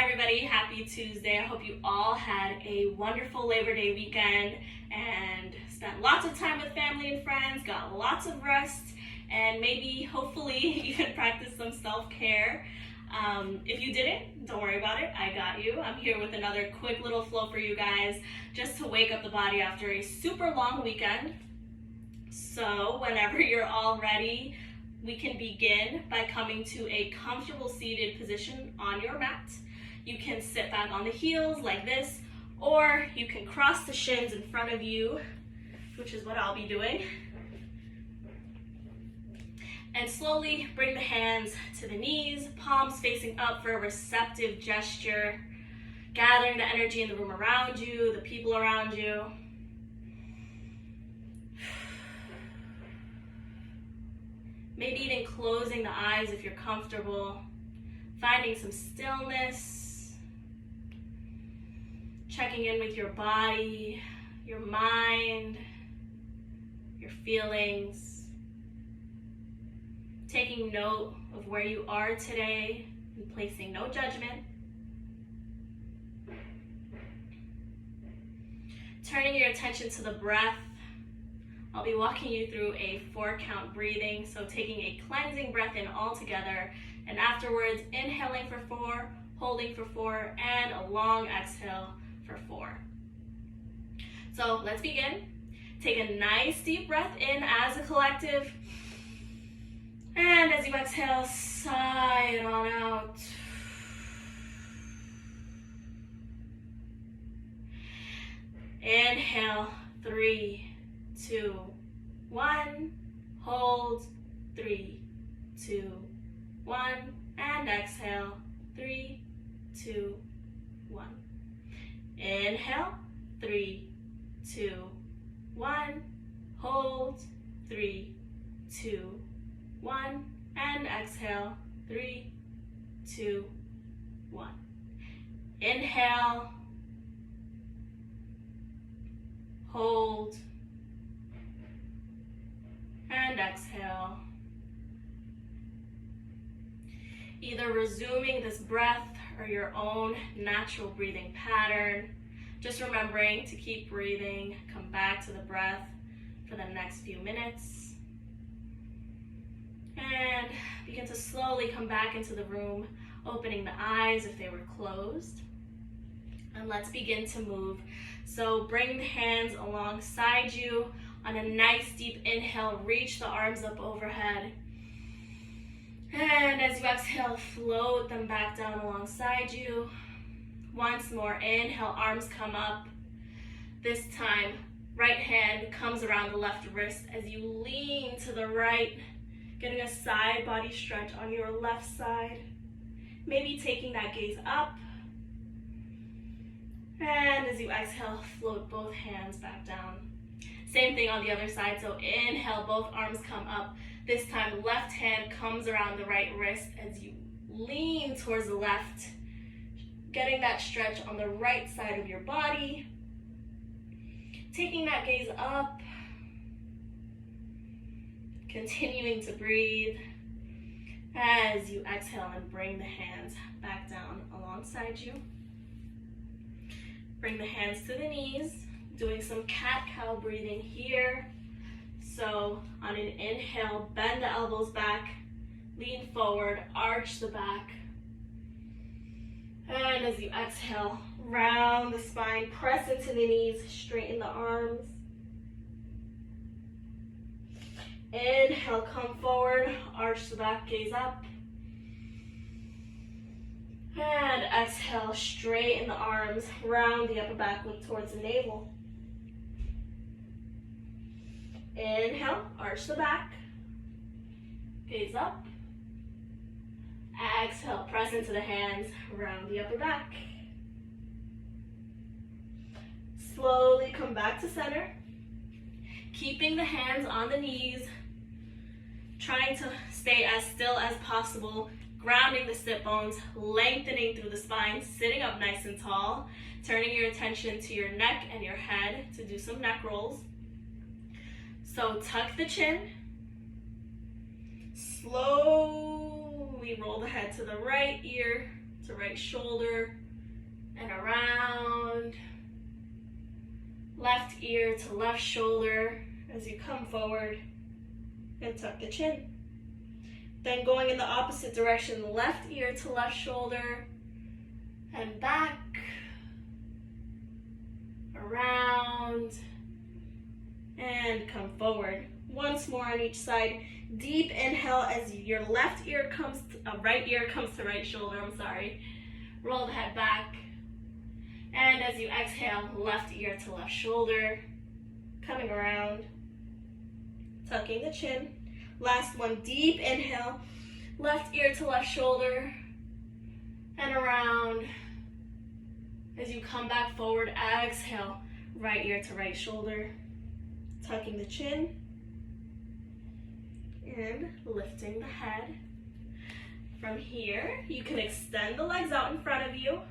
Hi everybody, happy Tuesday. I hope you all had a wonderful Labor Day weekend and spent lots of time with family and friends, got lots of rest, and maybe, hopefully, even practice some self-care. If you didn't, don't worry about it, I got you. I'm here with another quick little flow for you guys, just to wake up the body after a super long weekend. So whenever you're all ready, we can begin by coming to a comfortable seated position on your mat. You can sit back on the heels like this, or you can cross the shins in front of you, which is what I'll be doing. And slowly bring the hands to the knees, palms facing up for a receptive gesture, gathering the energy in the room around you, the people around you. Maybe even closing the eyes if you're comfortable, finding some stillness, checking in with your body, your mind, your feelings, taking note of where you are today and placing no judgment. Turning your attention to the breath. I'll be walking you through a 4-count breathing, so taking a cleansing breath in all together, and afterwards inhaling for 4, holding for 4, and a long exhale for 4. So let's begin. Take a nice deep breath in as a collective, and as you exhale, sigh it on out. Inhale, 3, 2, 1, hold, 3, 2, 1, and exhale, 3, 2, 1. Inhale, 3, 2, 1, hold, 3, 2, 1, and exhale, 3, 2, 1. Inhale, hold, and exhale. Either resuming this breath or your own natural breathing pattern. Just remembering to keep breathing, come back to the breath for the next few minutes. And begin to slowly come back into the room, opening the eyes if they were closed. And let's begin to move. So bring the hands alongside you. On a nice deep inhale, reach the arms up overhead. And as you exhale, float them back down alongside you. Once more, inhale, arms come up. This time, right hand comes around the left wrist as you lean to the right, getting a side body stretch on your left side. Maybe taking that gaze up. And as you exhale, float both hands back down. Same thing on the other side, so inhale, both arms come up. This time, left hand comes around the right wrist as you lean towards the left, getting that stretch on the right side of your body. Taking that gaze up, continuing to breathe as you exhale and bring the hands back down alongside you. Bring the hands to the knees. Doing some cat-cow breathing here. So on an inhale, bend the elbows back, lean forward, arch the back. And as you exhale, round the spine, press into the knees, straighten the arms. Inhale, come forward, arch the back, gaze up. And exhale, straighten the arms, round the upper back, look towards the navel. Inhale, arch the back, gaze up. Exhale, press into the hands, round the upper back. Slowly come back to center, keeping the hands on the knees, trying to stay as still as possible, grounding the sit bones, lengthening through the spine, sitting up nice and tall, turning your attention to your neck and your head to do some neck rolls. So tuck the chin, slowly roll the head to the right ear, to to right shoulder and around. Left ear to left shoulder as you come forward and tuck the chin. Then going in the opposite direction, left ear to left shoulder and back, around, and come forward. Once more on each side. Deep inhale as your left ear comes to, right ear comes to right shoulder, Roll the head back. And as you exhale, left ear to left shoulder, coming around, tucking the chin. Last one, deep inhale, left ear to left shoulder, and around. As you come back forward, exhale, right ear to right shoulder, tucking the chin, and lifting the head. From here, you can extend the legs out in front of you.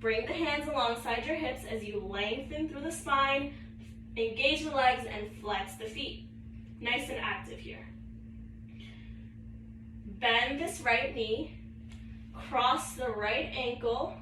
Bring the hands alongside your hips as you lengthen through the spine, engage the legs, and flex the feet. Nice and active here. Bend this right knee, cross the right ankle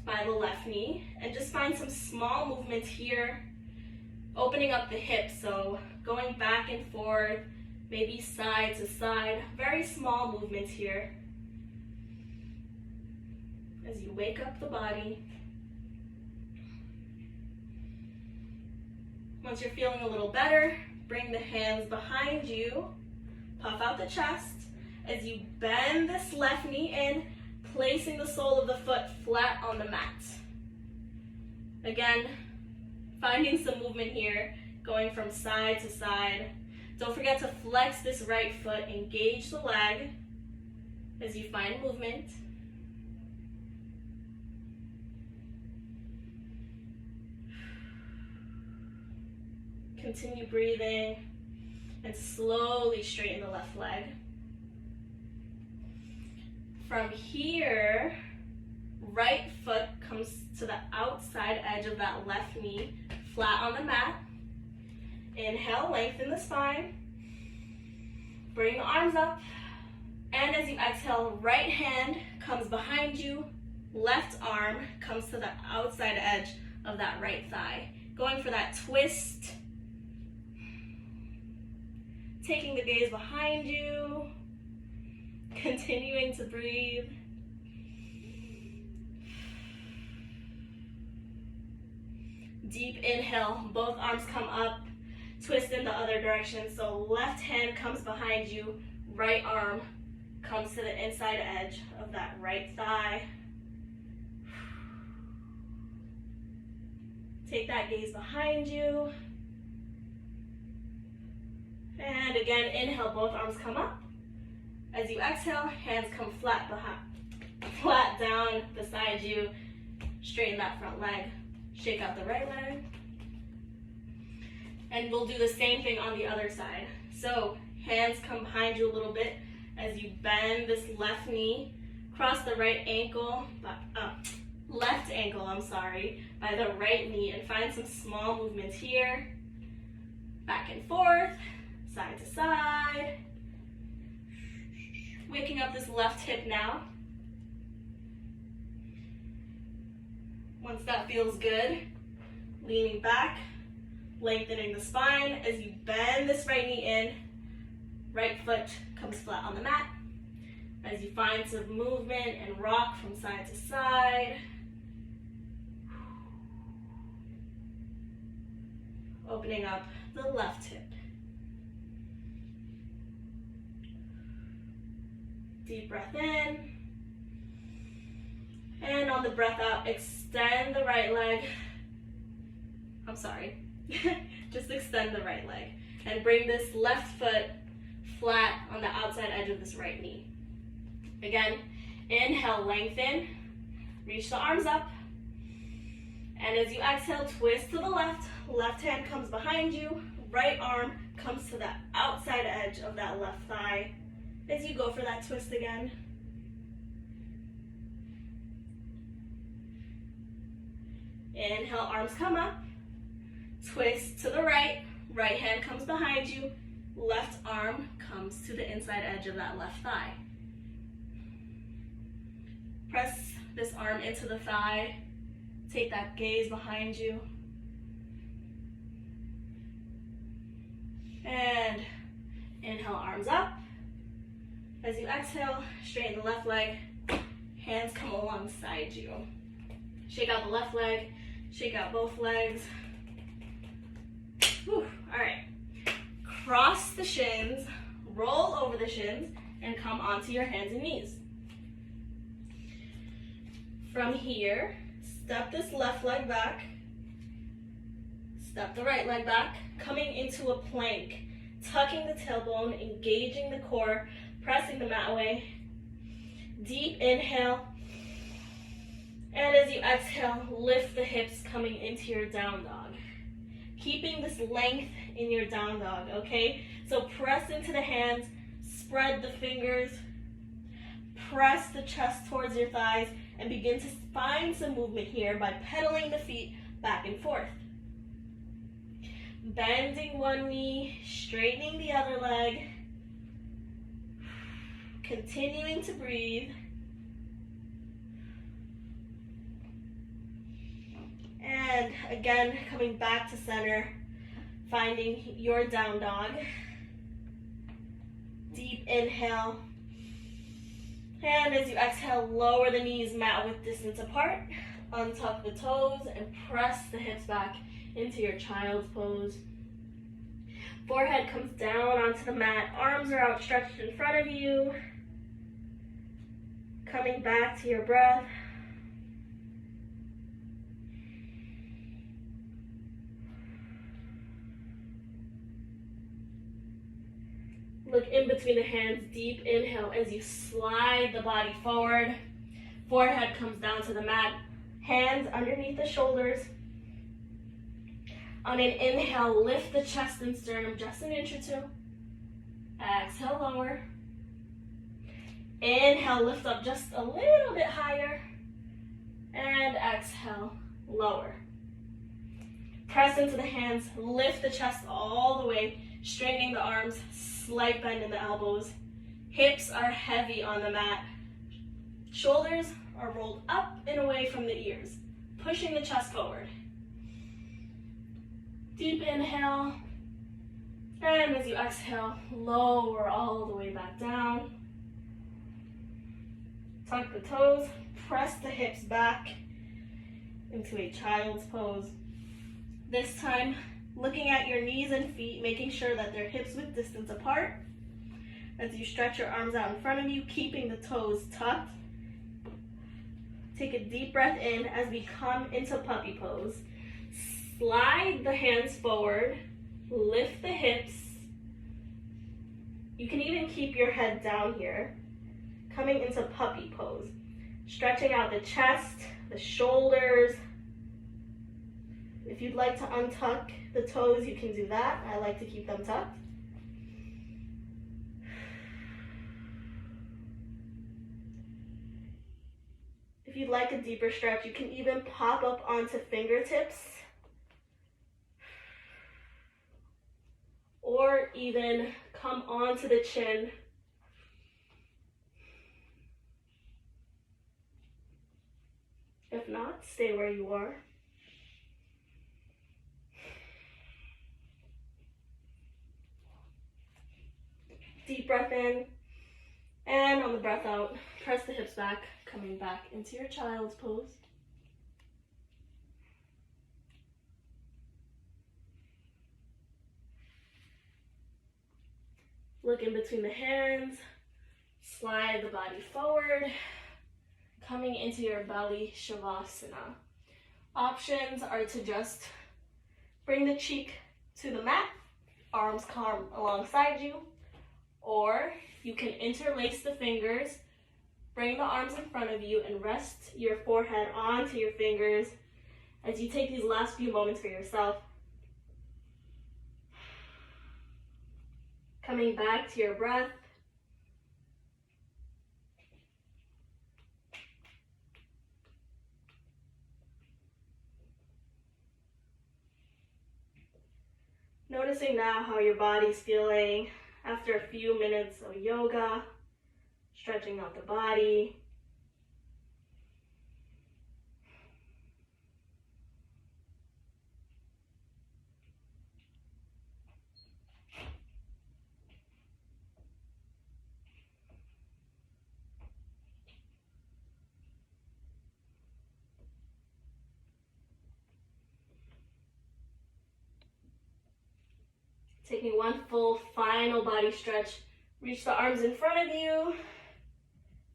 by the left knee, and just find some small movements here, opening up the hips, so going back and forth, maybe side to side, very small movements here. As you wake up the body. Once you're feeling a little better, bring the hands behind you, puff out the chest as you bend this left knee in, placing the sole of the foot flat on the mat. Again, finding some movement here, going from side to side. Don't forget to flex this right foot, engage the leg as you find movement. Continue breathing and slowly straighten the left leg. From here, right foot comes to the outside edge of that left knee, flat on the mat. Inhale, lengthen the spine. Bring the arms up. And as you exhale, right hand comes behind you, left arm comes to the outside edge of that right thigh. Going for that twist. Taking the gaze behind you, continuing to breathe. Deep inhale, both arms come up, twist in the other direction. So left hand comes behind you, right arm comes to the inside edge of that right thigh. Take that gaze behind you. And again, inhale, both arms come up. As you exhale, hands come flat down beside you. Straighten that front leg. Shake out the right leg. And we'll do the same thing on the other side. So hands come behind you a little bit as you bend this left knee. Cross the left ankle, by the right knee, and find some small movements here. Back and forth. Side to side. Waking up this left hip now. Once that feels good, leaning back, lengthening the spine as you bend this right knee in. Right foot comes flat on the mat. As you find some movement and rock from side to side. Opening up the left hip. Deep breath in. And on the breath out, extend the right leg. Just extend the right leg. And bring this left foot flat on the outside edge of this right knee. Again, inhale, lengthen. Reach the arms up. And as you exhale, twist to the left. Left hand comes behind you. Right arm comes to the outside edge of that left thigh. As you go for that twist again. Inhale, arms come up. Twist to the right. Right hand comes behind you. Left arm comes to the inside edge of that left thigh. this arm into the thigh. Take that gaze behind you. And inhale, arms up. As you exhale, straighten the left leg. Hands come alongside you. Shake out the left leg. Shake out both legs. Whew. All right. Cross the shins, roll over the shins, and come onto your hands and knees. From here, step this left leg back. Step the right leg back, coming into a plank, tucking the tailbone, engaging the core, pressing the mat away. Deep inhale. And as you exhale, lift the hips coming into your down dog. Keeping this length in your down dog, okay? So press into the hands, spread the fingers, press the chest towards your thighs, and begin to find some movement here by pedaling the feet back and forth. Bending one knee, straightening the other leg, continuing to breathe. And again, coming back to center, finding your down dog. Deep inhale. And as you exhale, lower the knees mat width distance apart. Untuck the toes and press the hips back into your child's pose. Forehead comes down onto the mat. Arms are outstretched in front of you. Coming back to your breath. Look in between the hands, deep inhale as you slide the body forward. Forehead comes down to the mat, hands underneath the shoulders. On an inhale, lift the chest and sternum just an inch or two. Exhale, lower. Inhale, lift up just a little bit higher. And exhale, lower. Press into the hands, lift the chest all the way, straightening the arms, slight bend in the elbows. Hips are heavy on the mat. Shoulders are rolled up and away from the ears, pushing the chest forward. Deep inhale. And as you exhale, lower all the way back down. Tuck the toes, press the hips back into a child's pose. This time, looking at your knees and feet, making sure that they're hips width distance apart. As you stretch your arms out in front of you, keeping the toes tucked. Take a deep breath in as we come into puppy pose. Slide the hands forward, lift the hips. You can even keep your head down here. Coming into puppy pose. Stretching out the chest, the shoulders. If you'd like to untuck the toes, you can do that. I like to keep them tucked. If you'd like a deeper stretch, you can even pop up onto fingertips. Or even come onto the chin. If not, stay where you are. Deep breath in, and on the breath out, press the hips back, coming back into your child's pose. Look in between the hands, slide the body forward, coming into your belly shavasana. Options are to just bring the cheek to the mat, arms come alongside you, or you can interlace the fingers, bring the arms in front of you, and rest your forehead onto your fingers as you take these last few moments for yourself. Coming back to your breath. Noticing now how your body's feeling after a few minutes of yoga, stretching out the body. Taking one full final body stretch. Reach the arms in front of you,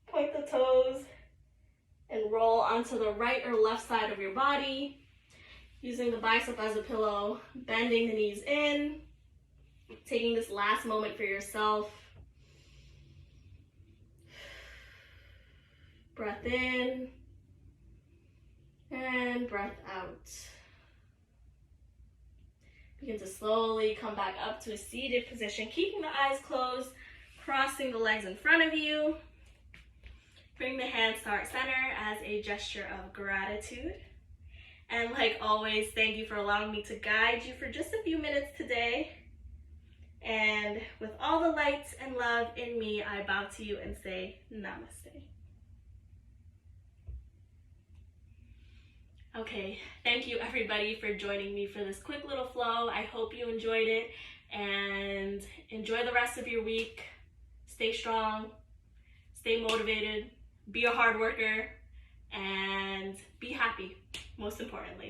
point the toes, and roll onto the right or left side of your body. Using the bicep as a pillow, bending the knees in, taking this last moment for yourself. Breath in and breath out. Begin to slowly come back up to a seated position, keeping the eyes closed, crossing the legs in front of you. Bring the hands to heart center as a gesture of gratitude. And like always, thank you for allowing me to guide you for just a few minutes today. And with all the light and love in me, I bow to you and say namaste. Okay, thank you everybody for joining me for this quick little flow. I hope you enjoyed it and enjoy the rest of your week. Stay strong, stay motivated, be a hard worker, and be happy, most importantly.